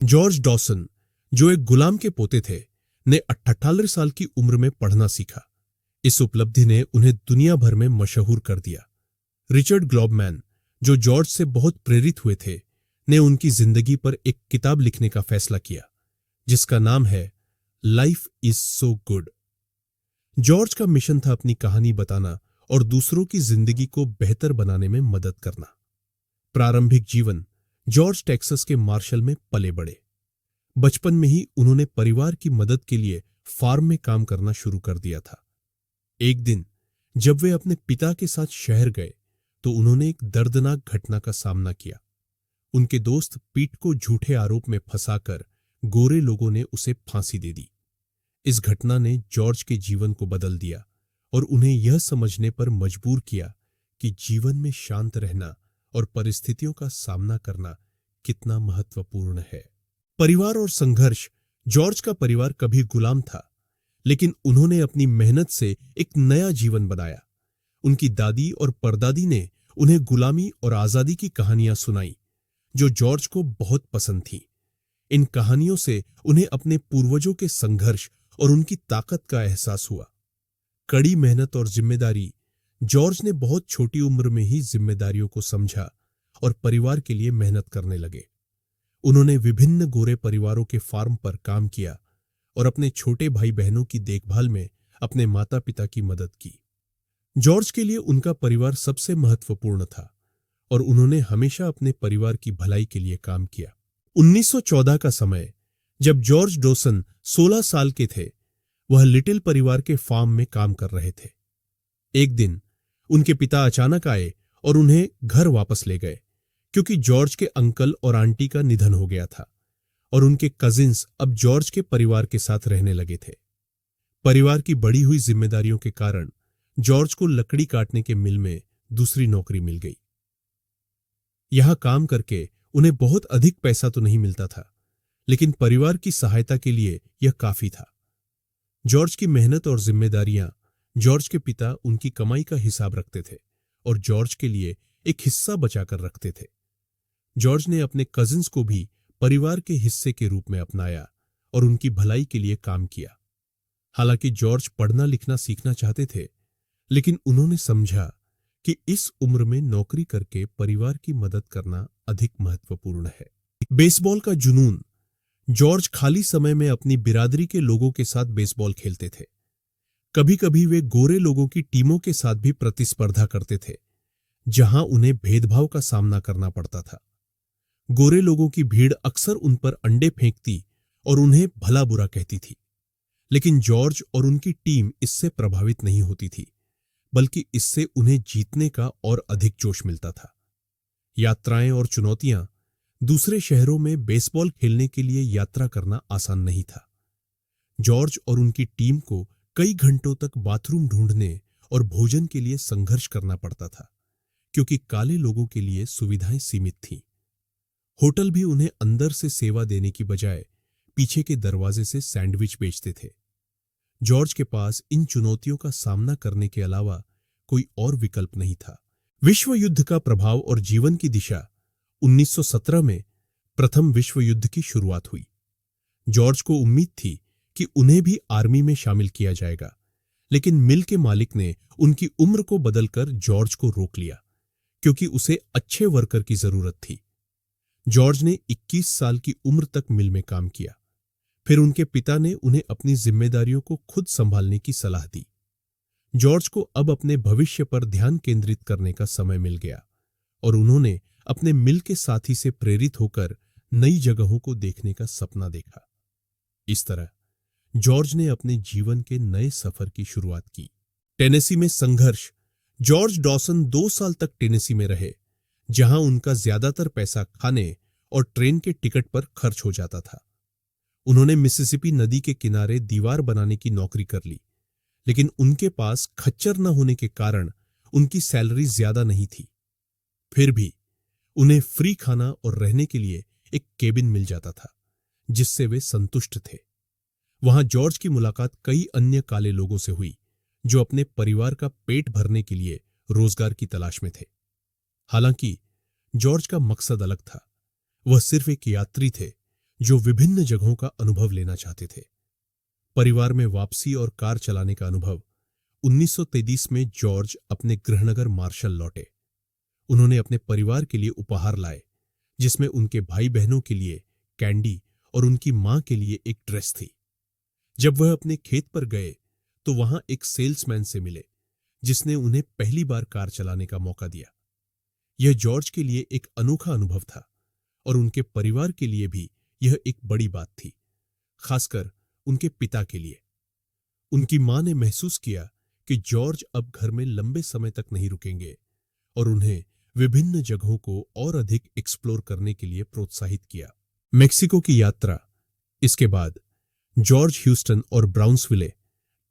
George Dawson, जो एक गुलाम के पोते थे, ने 48 साल की उम्र में पढ़ना सीखा। इस उपलब्धि ने उन्हें दुनिया भर में मशहूर कर दिया। रिचर्ड ग्लॉबमैन, जो जॉर्ज से बहुत प्रेरित हुए थे, ने उनकी जिंदगी पर एक किताब लिखने का फैसला किया, जिसका नाम है life is so good. George का मिशन था अपनी कहानी बताना और दूसरों की जिंदगी को बेहतर बनाने में मदद करना। प्रारंभिक जीवन जॉर्ज टेक्सास के मार्शल में पले बड़े। बचपन में ही उन्होंने परिवार की मदद के लिए फार्म में काम करना शुरू कर दिया था। एक दिन जब वे अपने पिता के साथ शहर गए तो उन्होंने एक दर्दनाक घटना का सामना किया। उनके दोस्त पीट को झूठे आरोप में फंसाकर गोरे लोगों ने उसे फांसी दे दी। इस घटना ने जॉर्ज के जीवन को बदल दिया और उन्हें यह समझने पर मजबूर किया कि जीवन में शांत रहना और परिस्थितियों का सामना करना कितना महत्वपूर्ण है। परिवार और संघर्ष। जॉर्ज का परिवार कभी गुलाम था, लेकिन उन्होंने अपनी मेहनत से एक नया जीवन बनाया। उनकी दादी और परदादी ने उन्हें गुलामी और आजादी की कहानियां सुनाई, जो जॉर्ज को बहुत पसंद थी। इन कहानियों से उन्हें अपने पूर्वजों के संघर्ष और उनकी ताकत का एहसास हुआ। कड़ी मेहनत और जिम्मेदारी। जॉर्ज ने बहुत छोटी उम्र में ही जिम्मेदारियों को समझा और परिवार के लिए मेहनत करने लगे। उन्होंने विभिन्न गोरे परिवारों के फार्म पर काम किया और अपने छोटे भाई बहनों की देखभाल में अपने माता पिता की मदद की। जॉर्ज के लिए उनका परिवार सबसे महत्वपूर्ण था और उन्होंने हमेशा अपने परिवार की भलाई के लिए काम किया। 1914 का समय, जब जॉर्ज डॉसन 16 साल के थे, वह लिटिल परिवार के फार्म में काम कर रहे थे। एक दिन उनके पिता अचानक आए और उन्हें घर वापस ले गए, क्योंकि जॉर्ज के अंकल और आंटी का निधन हो गया था और उनके कजिन्स अब जॉर्ज के परिवार के साथ रहने लगे थे। परिवार की बढ़ी हुई जिम्मेदारियों के कारण जॉर्ज को लकड़ी काटने के मिल में दूसरी नौकरी मिल गई। यहां काम करके उन्हें बहुत अधिक पैसा तो नहीं मिलता था, लेकिन परिवार की सहायता के लिए यह काफी था। जॉर्ज की मेहनत और जिम्मेदारियां। जॉर्ज के पिता उनकी कमाई का हिसाब रखते थे और जॉर्ज के लिए एक हिस्सा बचाकर रखते थे। जॉर्ज ने अपने कजिन्स को भी परिवार के हिस्से के रूप में अपनाया और उनकी भलाई के लिए काम किया। हालांकि जॉर्ज पढ़ना लिखना सीखना चाहते थे, लेकिन उन्होंने समझा कि इस उम्र में नौकरी करके परिवार की मदद करना अधिक महत्वपूर्ण है। बेसबॉल का जुनून। जॉर्ज खाली समय में अपनी बिरादरी के लोगों के साथ बेसबॉल खेलते थे। कभी कभी वे गोरे लोगों की टीमों के साथ भी प्रतिस्पर्धा करते थे, जहां उन्हें भेदभाव का सामना करना पड़ता था। गोरे लोगों की भीड़ अक्सर उन पर अंडे फेंकती और उन्हें भला बुरा कहती थी, लेकिन जॉर्ज और उनकी टीम इससे प्रभावित नहीं होती थी, बल्कि इससे उन्हें जीतने का और अधिक जोश मिलता था। यात्राएं और चुनौतियां। दूसरे शहरों में बेसबॉल खेलने के लिए यात्रा करना आसान नहीं था। जॉर्ज और उनकी टीम को कई घंटों तक बाथरूम ढूंढने और भोजन के लिए संघर्ष करना पड़ता था, क्योंकि काले लोगों के लिए सुविधाएं सीमित थीं। होटल भी उन्हें अंदर से सेवा देने की बजाय पीछे के दरवाजे से सैंडविच बेचते थे। जॉर्ज के पास इन चुनौतियों का सामना करने के अलावा कोई और विकल्प नहीं था। विश्व युद्ध का प्रभाव और जीवन की दिशा। 1917 में प्रथम विश्व युद्ध की शुरुआत हुई। जॉर्ज को उम्मीद थी कि उन्हें भी आर्मी में शामिल किया जाएगा, लेकिन मिल के मालिक ने उनकी उम्र को बदलकर जॉर्ज को रोक लिया, क्योंकि उसे अच्छे वर्कर की जरूरत थी। जॉर्ज ने 21 साल की उम्र तक मिल में काम किया। फिर उनके पिता ने उन्हें अपनी जिम्मेदारियों को खुद संभालने की सलाह दी। जॉर्ज को अब अपने भविष्य पर ध्यान केंद्रित करने का समय मिल गया और उन्होंने अपने मिल के साथी से प्रेरित होकर नई जगहों को देखने का सपना देखा। इस तरह जॉर्ज ने अपने जीवन के नए सफर की शुरुआत की। टेनेसी में संघर्ष। जॉर्ज डॉसन 2 साल तक टेनेसी में रहे, जहां उनका ज्यादातर पैसा खाने और ट्रेन के टिकट पर खर्च हो जाता था। उन्होंने मिसिसिपी नदी के किनारे दीवार बनाने की नौकरी कर ली, लेकिन उनके पास खच्चर न होने के कारण उनकी सैलरी ज्यादा नहीं थी। फिर भी उन्हें फ्री खाना और रहने के लिए एक केबिन मिल जाता था, जिससे वे संतुष्ट थे। वहां जॉर्ज की मुलाकात कई अन्य काले लोगों से हुई, जो अपने परिवार का पेट भरने के लिए रोजगार की तलाश में थे। हालांकि जॉर्ज का मकसद अलग था। वह सिर्फ एक यात्री थे जो विभिन्न जगहों का अनुभव लेना चाहते थे। परिवार में वापसी और कार चलाने का अनुभव। 1933 में जॉर्ज अपने गृहनगर मार्शल लौटे। उन्होंने अपने परिवार के लिए उपहार लाए, जिसमें उनके भाई बहनों के लिए कैंडी और उनकी मां के लिए एक ड्रेस थी। जब वह अपने खेत पर गए तो वहां एक सेल्समैन से मिले, जिसने उन्हें पहली बार कार चलाने का मौका दिया। यह जॉर्ज के लिए एक अनोखा अनुभव था और उनके परिवार के लिए भी यह एक बड़ी बात थी, खासकर उनके पिता के लिए। उनकी मां ने महसूस किया कि जॉर्ज अब घर में लंबे समय तक नहीं रुकेंगे और उन्हें विभिन्न जगहों को और अधिक एक्सप्लोर करने के लिए प्रोत्साहित किया। मेक्सिको की यात्रा। इसके बाद जॉर्ज ह्यूस्टन और ब्राउन्सविले,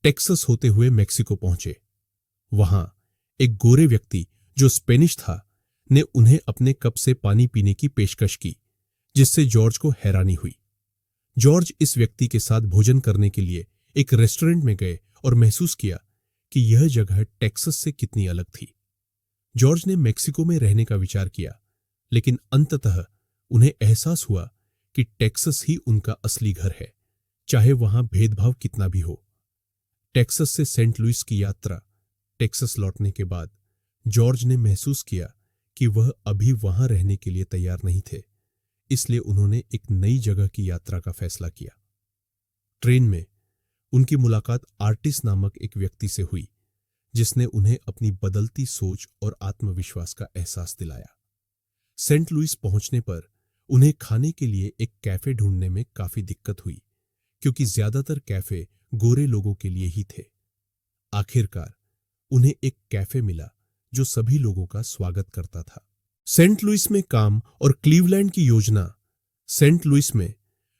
टेक्सास होते हुए मेक्सिको पहुंचे। वहां एक गोरे व्यक्ति जो स्पेनिश था ने उन्हें अपने कप से पानी पीने की पेशकश की, जिससे जॉर्ज को हैरानी हुई। जॉर्ज इस व्यक्ति के साथ भोजन करने के लिए एक रेस्टोरेंट में गए और महसूस किया कि यह जगह टेक्सास से कितनी अलग थी। जॉर्ज ने मेक्सिको में रहने का विचार किया, लेकिन अंततः उन्हें एहसास हुआ कि टेक्सास ही उनका असली घर है, चाहे वहां भेदभाव कितना भी हो। टेक्सास से सेंट लुइस की यात्रा। टेक्सास लौटने के बाद जॉर्ज ने महसूस किया कि वह अभी वहां रहने के लिए तैयार नहीं थे, इसलिए उन्होंने एक नई जगह की यात्रा का फैसला किया। ट्रेन में उनकी मुलाकात आर्टिस्ट नामक एक व्यक्ति से हुई, जिसने उन्हें अपनी बदलती सोच और आत्मविश्वास का एहसास दिलाया। सेंट लुइस पहुंचने पर उन्हें खाने के लिए एक कैफे ढूंढने में काफी दिक्कत हुई, क्योंकि ज्यादातर कैफे गोरे लोगों के लिए ही थे। आखिरकार उन्हें एक कैफे मिला जो सभी लोगों का स्वागत करता था। सेंट लुइस में काम और क्लीवलैंड की योजना। सेंट लुइस में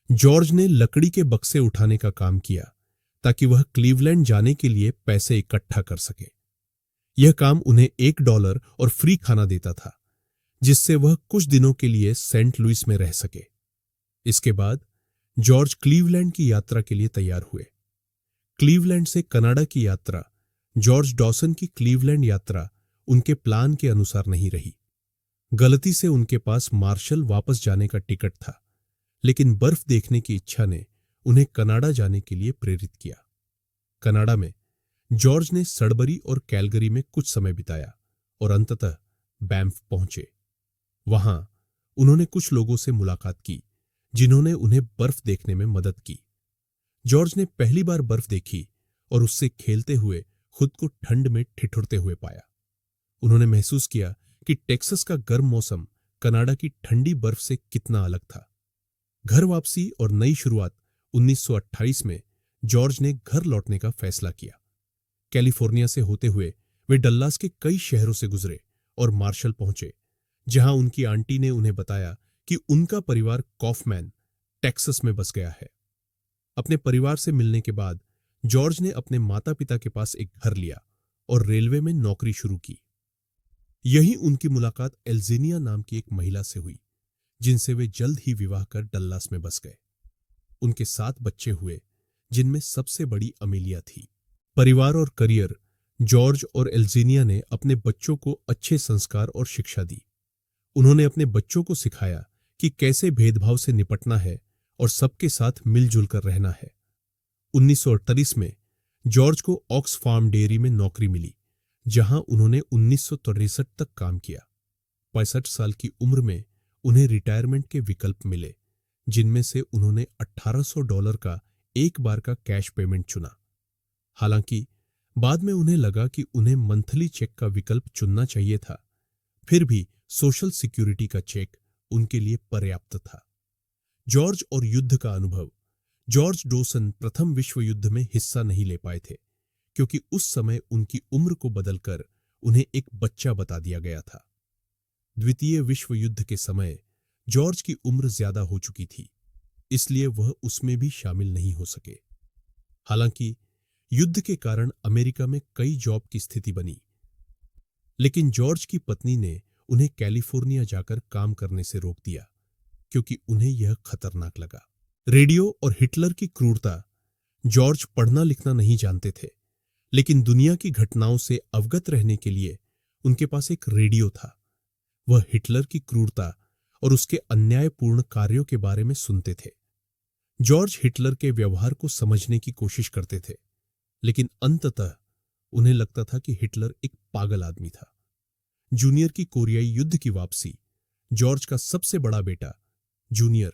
जॉर्ज ने लकड़ी के बक्से उठाने का काम किया ताकि वह क्लीवलैंड जाने के लिए पैसे इकट्ठा कर सके। यह काम उन्हें $1 और फ्री खाना देता था, जिससे वह कुछ दिनों के लिए सेंट लुइस में रह सके। इसके बाद जॉर्ज क्लीवलैंड की यात्रा के लिए तैयार हुए। क्लीवलैंड से कनाडा की यात्रा। जॉर्ज डॉसन की क्लीवलैंड यात्रा उनके प्लान के अनुसार नहीं रही। गलती से उनके पास मार्शल वापस जाने का टिकट था, लेकिन बर्फ देखने की इच्छा ने उन्हें कनाडा जाने के लिए प्रेरित किया। कनाडा में जॉर्ज ने सडबरी और कैलगरी में कुछ समय बिताया और अंततः बैंफ पहुंचे। वहां उन्होंने कुछ लोगों से मुलाकात की, जिन्होंने उन्हें बर्फ देखने में मदद की। जॉर्ज ने पहली बार बर्फ देखी और उससे खेलते हुए खुद को ठंड में ठिठुरते हुए पाया। उन्होंने महसूस किया कि टेक्सास का गर्म मौसम कनाडा की ठंडी बर्फ से कितना अलग था। घर वापसी और नई शुरुआत। 1928 में जॉर्ज ने घर लौटने का फैसला किया। कैलिफोर्निया से होते हुए वे डल्लास के कई शहरों से गुजरे और मार्शल पहुंचे, जहां उनकी आंटी ने उन्हें बताया कि उनका परिवार कॉफमैन, टेक्सास में बस गया है। अपने परिवार से मिलने के बाद जॉर्ज ने अपने माता पिता के पास एक घर लिया और रेलवे में नौकरी शुरू की। यहीं उनकी मुलाकात एल्जेनिया नाम की एक महिला से हुई, जिनसे वे जल्द ही विवाह कर डल्लास में बस गए। उनके 7 बच्चे हुए, जिनमें सबसे बड़ी अमेलिया थी। परिवार और करियर। जॉर्ज और एल्जेनिया ने अपने बच्चों को अच्छे संस्कार और शिक्षा दी। उन्होंने अपने बच्चों को सिखाया कि कैसे भेदभाव से निपटना है और सबके साथ मिलजुल कर रहना है। 1938 में जॉर्ज को ऑक्स फार्म डेयरी में नौकरी मिली, जहां उन्होंने 1963 तक काम किया। 65 साल की उम्र में उन्हें रिटायरमेंट के विकल्प मिले, जिनमें से उन्होंने $1800 का एक बार का कैश पेमेंट चुना। हालांकि बाद में उन्हें लगा कि उन्हें मंथली चेक का विकल्प चुनना चाहिए था, फिर भी सोशल सिक्योरिटी का चेक उनके लिए पर्याप्त था। जॉर्ज और युद्ध का अनुभव। जॉर्ज डॉसन प्रथम विश्व युद्ध में हिस्सा नहीं ले पाए थे, क्योंकि उस समय उनकी उम्र को बदलकर उन्हें एक बच्चा बता दिया गया था। द्वितीय विश्व युद्ध के समय जॉर्ज की उम्र ज्यादा हो चुकी थी, इसलिए वह उसमें भी शामिल नहीं हो सके। हालांकि युद्ध के कारण अमेरिका में कई जॉब की स्थिति बनी, लेकिन जॉर्ज की पत्नी ने उन्हें कैलिफोर्निया जाकर काम करने से रोक दिया, क्योंकि उन्हें यह खतरनाक लगा। रेडियो और हिटलर की क्रूरता। जॉर्ज पढ़ना लिखना नहीं जानते थे, लेकिन दुनिया की घटनाओं से अवगत रहने के लिए उनके पास एक रेडियो था। वह हिटलर की क्रूरता और उसके अन्यायपूर्ण कार्यों के बारे में सुनते थे। जॉर्ज हिटलर के व्यवहार को समझने की कोशिश करते थे, लेकिन अंततः उन्हें लगता था कि हिटलर एक पागल आदमी था। जूनियर की कोरियाई युद्ध की वापसी। जॉर्ज का सबसे बड़ा बेटा जूनियर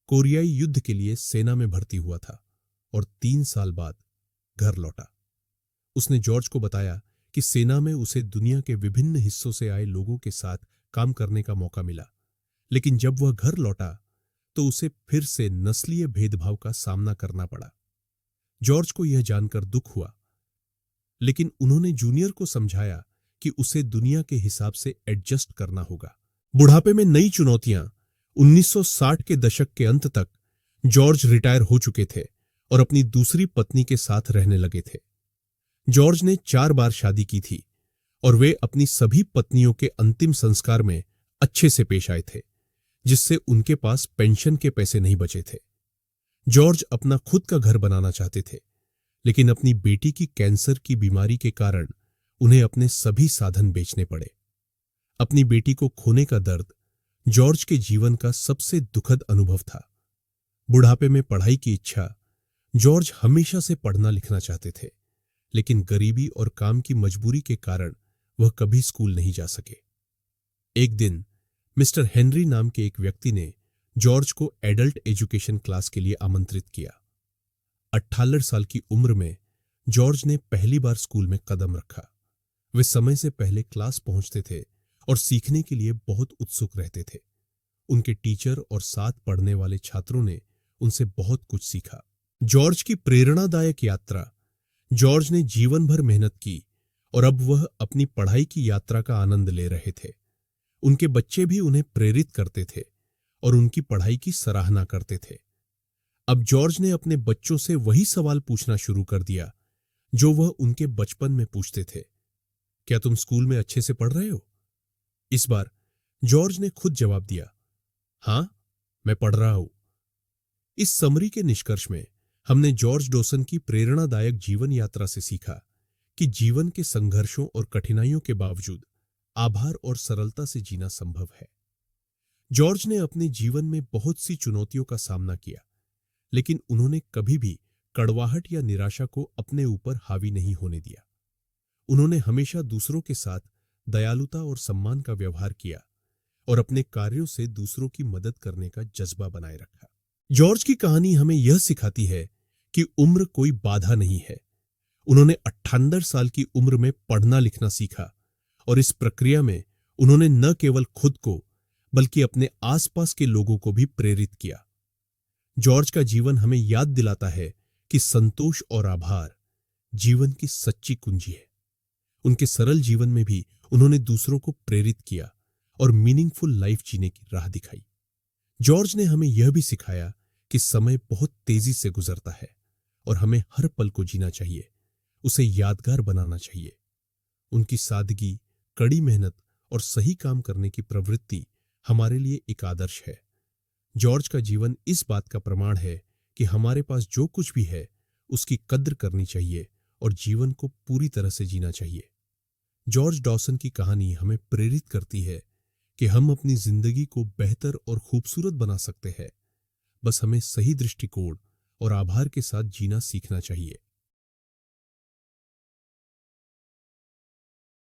कोरियाई युद्ध के लिए सेना में भर्ती हुआ था और 3 साल बाद घर लौटा। उसने जॉर्ज को बताया कि सेना में उसे दुनिया के विभिन्न हिस्सों से आए लोगों के साथ काम करने का मौका मिला, लेकिन जब वह घर लौटा तो उसे फिर से नस्लीय भेदभाव का सामना करना पड़ा। जॉर्ज को यह जानकर दुख हुआ, लेकिन उन्होंने जूनियर को समझाया कि उसे दुनिया के हिसाब से एडजस्ट करना होगा। बुढ़ापे में नई चुनौतियां। 1960 के दशक के अंत तक जॉर्ज रिटायर हो चुके थे और अपनी दूसरी पत्नी के साथ रहने लगे थे। जॉर्ज ने 4 बार शादी की थी और वे अपनी सभी पत्नियों के अंतिम संस्कार में अच्छे से पेश आए थे, जिससे उनके पास पेंशन के पैसे नहीं बचे थे। जॉर्ज अपना खुद का घर बनाना चाहते थे, लेकिन अपनी बेटी की कैंसर की बीमारी के कारण उन्हें अपने सभी साधन बेचने पड़े। अपनी बेटी को खोने का दर्द जॉर्ज के जीवन का सबसे दुखद अनुभव था। बुढ़ापे में पढ़ाई की इच्छा। जॉर्ज हमेशा से पढ़ना लिखना चाहते थे, लेकिन गरीबी और काम की मजबूरी के कारण वह कभी स्कूल नहीं जा सके। एक दिन मिस्टर हेनरी नाम के एक व्यक्ति ने जॉर्ज को एडल्ट एजुकेशन क्लास के लिए आमंत्रित किया। 18 साल की उम्र में जॉर्ज ने पहली बार स्कूल में कदम रखा। वे समय से पहले क्लास पहुंचते थे और सीखने के लिए बहुत उत्सुक रहते थे। उनके टीचर और साथ पढ़ने वाले छात्रों ने उनसे बहुत कुछ सीखा। जॉर्ज की प्रेरणादायक यात्रा। जॉर्ज ने जीवन भर मेहनत की और अब वह अपनी पढ़ाई की यात्रा का आनंद ले रहे थे। उनके बच्चे भी उन्हें प्रेरित करते थे और उनकी पढ़ाई की सराहना करते थे। अब जॉर्ज ने अपने बच्चों से वही सवाल पूछना शुरू कर दिया जो वह उनके बचपन में पूछते थे, क्या तुम स्कूल में अच्छे से पढ़ रहे हो? इस बार जॉर्ज ने खुद जवाब दिया, हां, मैं पढ़ रहा हूं। इस समरी के निष्कर्ष में हमने जॉर्ज डॉसन की प्रेरणादायक जीवन यात्रा से सीखा कि जीवन के संघर्षों और कठिनाइयों के बावजूद आभार और सरलता से जीना संभव है। जॉर्ज ने अपने जीवन में बहुत सी चुनौतियों का सामना किया, लेकिन उन्होंने कभी भी कड़वाहट या निराशा को अपने ऊपर हावी नहीं होने दिया। उन्होंने हमेशा दूसरों के साथ दयालुता और सम्मान का व्यवहार किया और अपने कार्यों से दूसरों की मदद करने का जज्बा बनाए रखा। जॉर्ज की कहानी हमें यह सिखाती है कि उम्र कोई बाधा नहीं है। उन्होंने 98 साल की उम्र में पढ़ना लिखना सीखा और इस प्रक्रिया में उन्होंने न केवल खुद को बल्कि अपने आसपास के लोगों को भी प्रेरित किया। जॉर्ज का जीवन हमें याद दिलाता है कि संतोष और आभार जीवन की सच्ची कुंजी है। उनके सरल जीवन में भी उन्होंने दूसरों को प्रेरित किया और मीनिंगफुल लाइफ जीने की राह दिखाई। जॉर्ज ने हमें यह भी सिखाया कि समय बहुत तेजी से गुजरता है और हमें हर पल को जीना चाहिए, उसे यादगार बनाना चाहिए। उनकी सादगी, कड़ी मेहनत और सही काम करने की प्रवृत्ति हमारे लिए एक आदर्श है। जॉर्ज का जीवन इस बात का प्रमाण है कि हमारे पास जो कुछ भी है उसकी कद्र करनी चाहिए और जीवन को पूरी तरह से जीना चाहिए। जॉर्ज डॉसन की कहानी हमें प्रेरित करती है कि हम अपनी जिंदगी को बेहतर और खूबसूरत बना सकते हैं। बस हमें सही दृष्टिकोण और आभार के साथ जीना सीखना चाहिए।